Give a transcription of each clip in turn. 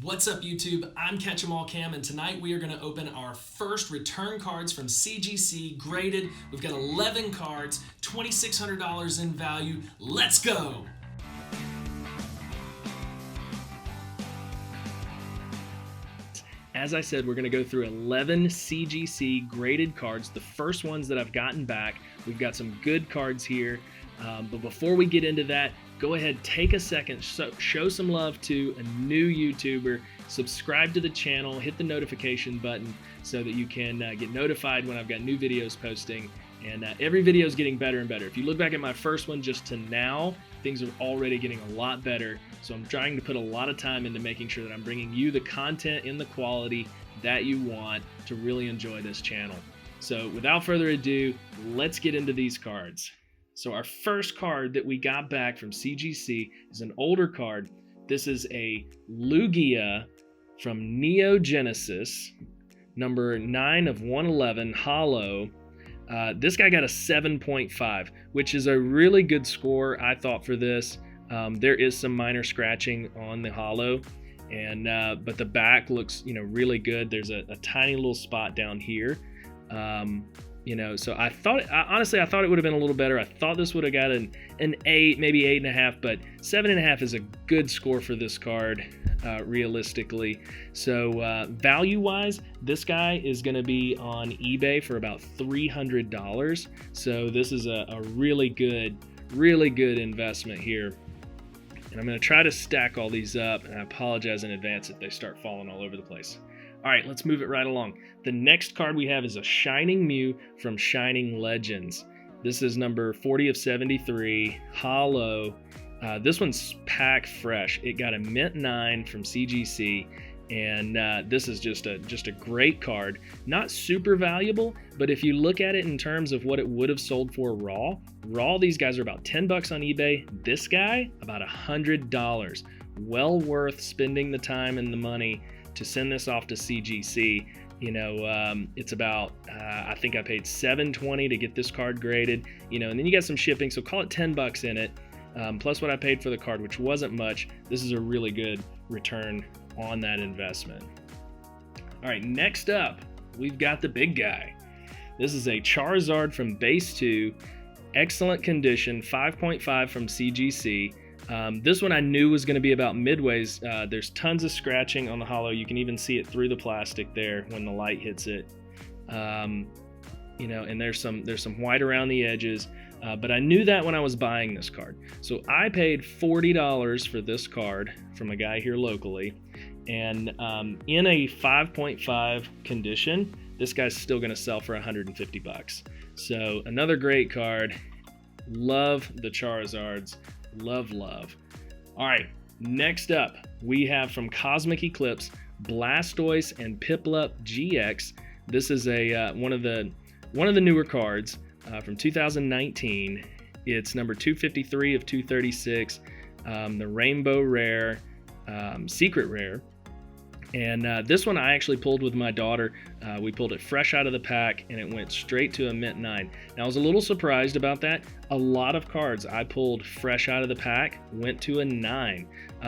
What's up YouTube? I'm Catch 'em All Cam, and tonight we are going to open our first return cards from CGC graded. We've got 11 cards, $2,600 in value. Let's go! As I said, we're going to go through 11 CGC graded cards, the first ones that I've gotten back. We've got some good cards here, but before we get into that, go ahead, take a second, show some love to a new YouTuber, subscribe to the channel, hit the notification button so that you can get notified when I've got new videos posting. And every video is getting better and better. If you look back at my first one just to now, things are already getting a lot better. So I'm trying to put a lot of time into making sure that I'm bringing you the content in the quality that you want to really enjoy this channel. So without further ado, let's get into these cards. So our first card that we got back from CGC is an older card. This is a Lugia from Neo Genesis, number 9 of 111, Hollow. This guy got a 7.5, which is a really good score, I thought, for this. There is some minor scratching on the hollow, and but the back looks, really good. There's a tiny little spot down here. So I thought, honestly, I thought it would have been a little better. I thought this would have got an 8, maybe 8.5, but 7.5 is a good score for this card, realistically. So value-wise, this guy is going to be on eBay for about $300. So this is a really good investment here. And I'm going to try to stack all these up, and I apologize in advance if they start falling all over the place. All right, let's move it right along. The next card we have is a Shining Mew from Shining Legends. This is number 40 of 73, Hollow. This one's pack fresh. It got a mint 9 from CGC, and this is just a great card. Not super valuable, but if you look at it in terms of what it would have sold for raw, these guys are about 10 bucks on eBay. This guy, about $100. Well worth spending the time and the money to send this off to CGC. It's about, I think I paid $7.20 to get this card graded, and then you got some shipping, so call it 10 bucks in it, plus what I paid for the card, which wasn't much. This is a really good return on that investment. All right, next up, we've got the big guy. This is a Charizard from Base 2, excellent condition, 5.5 from CGC. This one I knew was going to be about midways. There's tons of scratching on the hollow. You can even see it through the plastic there when the light hits it. And there's some white around the edges. But I knew that when I was buying this card. So I paid $40 for this card from a guy here locally. And in a 5.5 condition, this guy's still going to sell for 150 bucks. So another great card. Love the Charizards. Love. All right, next up we have from Cosmic Eclipse, Blastoise and Piplup GX. This is a one of the newer cards from 2019. It's number 253 of 236, the Rainbow Rare, Secret Rare. And this one I actually pulled with my daughter. We pulled it fresh out of the pack, and it went straight to a mint 9. Now I was a little surprised about that. A lot of cards I pulled fresh out of the pack went to a 9,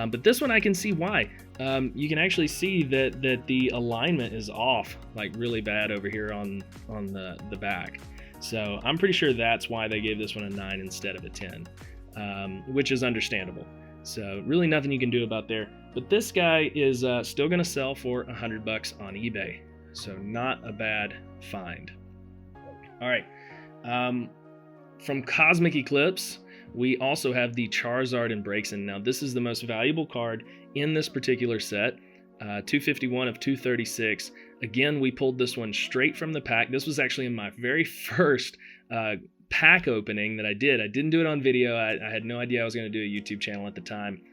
but this one I can see why. You can actually see that the alignment is off, like really bad over here on the back. So I'm pretty sure that's why they gave this one a 9 instead of a 10, which is understandable. So really nothing you can do about there. But this guy is still going to sell for 100 bucks on eBay. So not a bad find. All right. From Cosmic Eclipse, we also have the Charizard and Braixen. Now this is the most valuable card in this particular set. 251 of 236. Again, we pulled this one straight from the pack. This was actually in my very first pack opening that I did. I didn't do it on video. I had no idea I was going to do a YouTube channel at the time.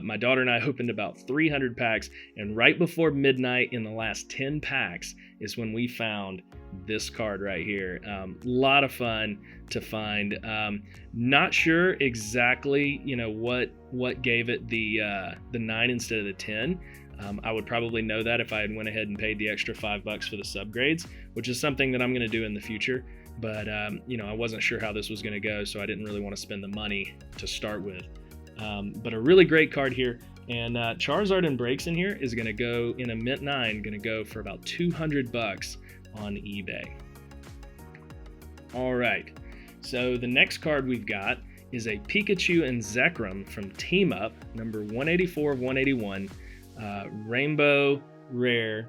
My daughter and I opened about 300 packs, and right before midnight in the last 10 packs is when we found this card right here. Lot of fun to find. Not sure exactly, what gave it the 9 instead of the 10. I would probably know that if I had went ahead and paid the extra $5 for the subgrades, which is something that I'm going to do in the future. But, I wasn't sure how this was going to go, so I didn't really want to spend the money to start with. But a really great card here. And Charizard and Breaks in here is going to go in a mint 9, going to go for about $200 on eBay. All right, so the next card we've got is a Pikachu and Zekrom from Team Up, number 184 of 181, Rainbow Rare,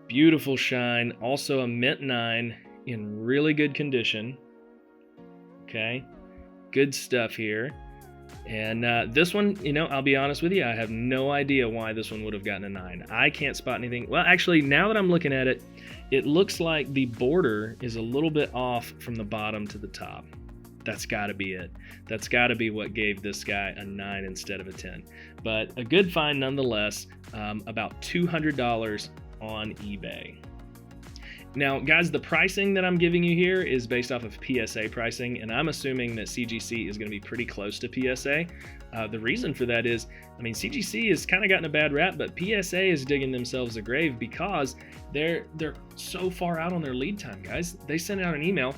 beautiful shine, also a mint 9 in really good condition. Okay, good stuff here. And this one, you know, I'll be honest with you, I have no idea why this one would have gotten a 9. I can't spot anything. Well, actually, now that I'm looking at it, it looks like the border is a little bit off from the bottom to the top. That's got to be it. That's got to be what gave this guy a 9 instead of a 10. But a good find nonetheless, about $200 on eBay. Now, guys, the pricing that I'm giving you here is based off of PSA pricing, and I'm assuming that CGC is going to be pretty close to PSA. The reason for that is, I mean, CGC has kind of gotten a bad rap, but PSA is digging themselves a grave because they're so far out on their lead time, guys. They sent out an email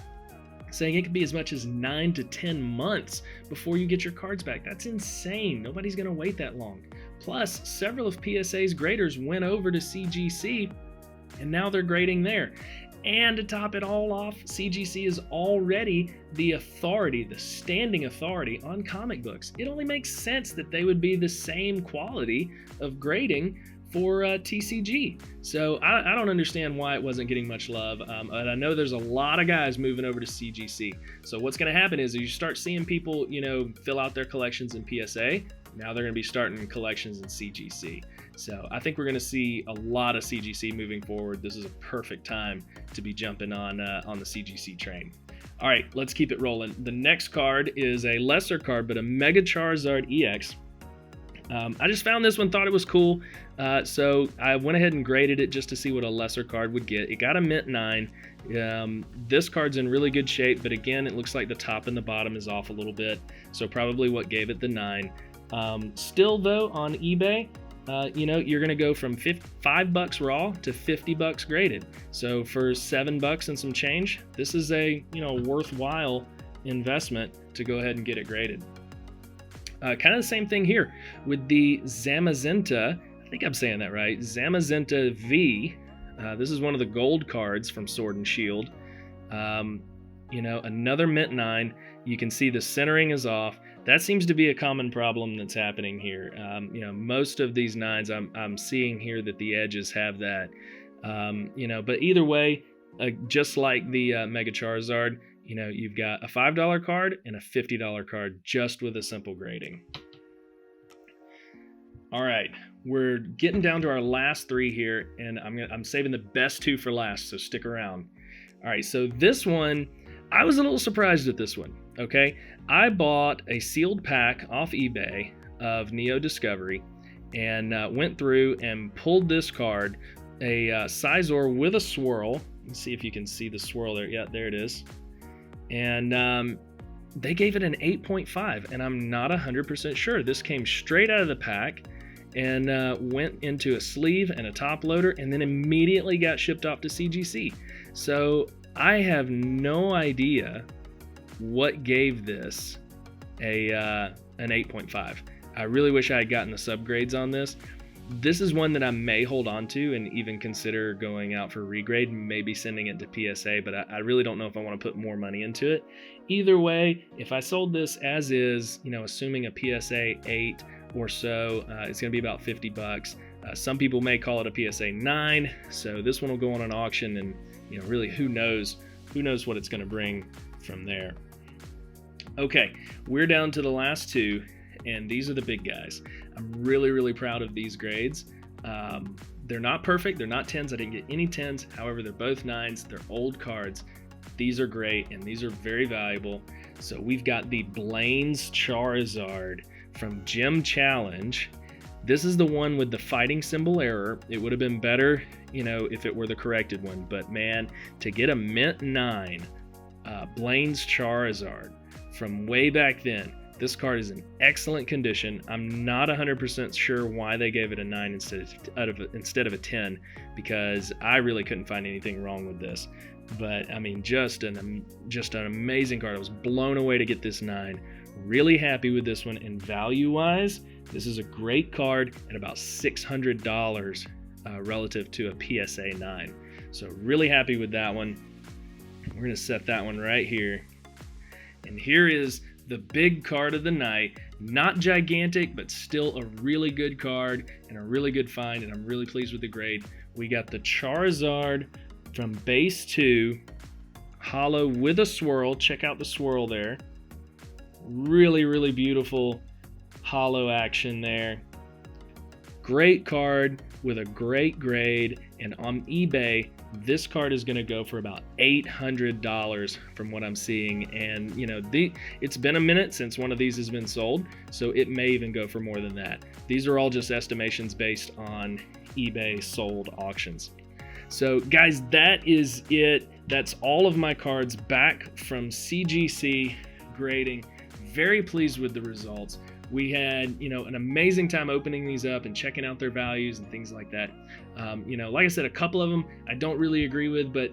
saying it could be as much as 9 to 10 months before you get your cards back. That's insane. Nobody's going to wait that long. Plus, several of PSA's graders went over to CGC, and now they're grading there. And to top it all off, CGC is already the authority, the standing authority on comic books. It only makes sense that they would be the same quality of grading for TCG. So I don't understand why it wasn't getting much love. And I know there's a lot of guys moving over to CGC. So what's going to happen is you start seeing people, you know, fill out their collections in PSA. Now they're going to be starting collections in CGC. So I think we're going to see a lot of CGC moving forward. This is a perfect time to be jumping on the CGC train. All right, let's keep it rolling. The next card is a lesser card, but a Mega Charizard EX. I just found this one, thought it was cool, so I went ahead and graded it just to see what a lesser card would get. It got a mint 9. This card's in really good shape, but again, it looks like the top and the bottom is off a little bit, so probably what gave it the 9. Still though, on eBay, you know, you're gonna go from $5 raw to $50 graded. So for $7 and some change, this is a, you know, worthwhile investment to go ahead and get it graded. Kind of the same thing here with the Zamazenta. I think I'm saying that right. Zamazenta V. This is one of the gold cards from Sword and Shield. You know, another mint 9. You can see the centering is off. That seems to be a common problem that's happening here. You know, most of these 9s, I'm seeing here that the edges have that. You know, but either way, just like the Mega Charizard, you know, you've got a $5 card and a $50 card just with a simple grading. All right, we're getting down to our last 3 here, and I'm saving the best 2 for last, so stick around. All right, so this one, I was a little surprised at this one, okay? I bought a sealed pack off eBay of Neo Discovery and went through and pulled this card, a Scizor with a swirl. Let's see if you can see the swirl there. Yeah, there it is. And they gave it an 8.5, and I'm not 100% sure. This came straight out of the pack and went into a sleeve and a top loader, and then immediately got shipped off to CGC. So I have no idea what gave this an 8.5. I really wish I had gotten the subgrades on this. This is one that I may hold on to and even consider going out for regrade, maybe sending it to PSA, but I really don't know if I want to put more money into it. Either way, if I sold this as is, you know, assuming a PSA 8 or so, it's going to be about $50. Some people may call it a PSA 9, so this one will go on an auction, and, you know, really who knows what it's going to bring from there. Okay, we're down to the last 2, and these are the big guys. I'm really, really proud of these grades. They're not perfect. They're not 10s. I didn't get any 10s. However, they're both 9s. They're old cards. These are great, and these are very valuable. So we've got the Blaine's Charizard from Gym Challenge. This is the one with the fighting symbol error. It would have been better, you know, if it were the corrected one. But man, to get a mint 9 Blaine's Charizard from way back then, this card is in excellent condition. I'm not 100% sure why they gave it a 9 instead of a 10, because I really couldn't find anything wrong with this. But I mean, just an amazing card. I was blown away to get this 9. Really happy with this one, and value-wise, This is a great card at about $600 relative to a PSA 9. So really happy with that one. We're going to set that one right here. And here is the big card of the night. Not gigantic, but still a really good card and a really good find, and I'm really pleased with the grade. We got the Charizard from base 2, holo with a swirl. Check out the swirl there. Really, really beautiful holo action there. Great card with a great grade, and on eBay, this card is going to go for about $800 from what I'm seeing. And you know, it's been a minute since one of these has been sold, so it may even go for more than that. These are all just estimations based on eBay sold auctions. So guys, that is it. That's all of my cards back from CGC grading. Very pleased with the results. We had, you know, an amazing time opening these up and checking out their values and things like that. You know, like I said, a couple of them I don't really agree with, but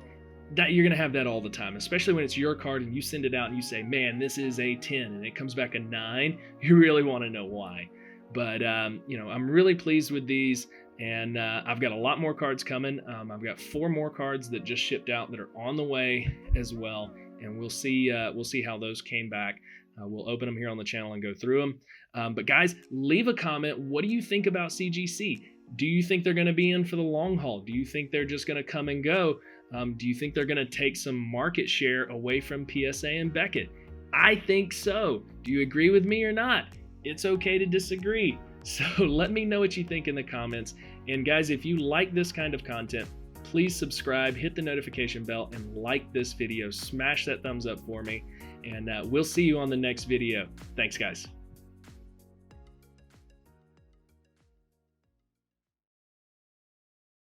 that you're going to have that all the time, especially when it's your card and you send it out and you say, man, this is a 10 and it comes back a 9. You really want to know why. But, you know, I'm really pleased with these, and I've got a lot more cards coming. I've got 4 more cards that just shipped out that are on the way as well, and we'll see how those came back. We'll open them here on the channel and go through them. But guys, leave a comment. What do you think about CGC? Do you think they're going to be in for the long haul? Do you think they're just going to come and go? Do you think they're going to take some market share away from PSA and Beckett? I think so. Do you agree with me or not? It's okay to disagree. So let me know what you think in the comments. And guys, if you like this kind of content, please subscribe, hit the notification bell, and like this video. Smash that thumbs up for me. And we'll see you on the next video. Thanks, guys.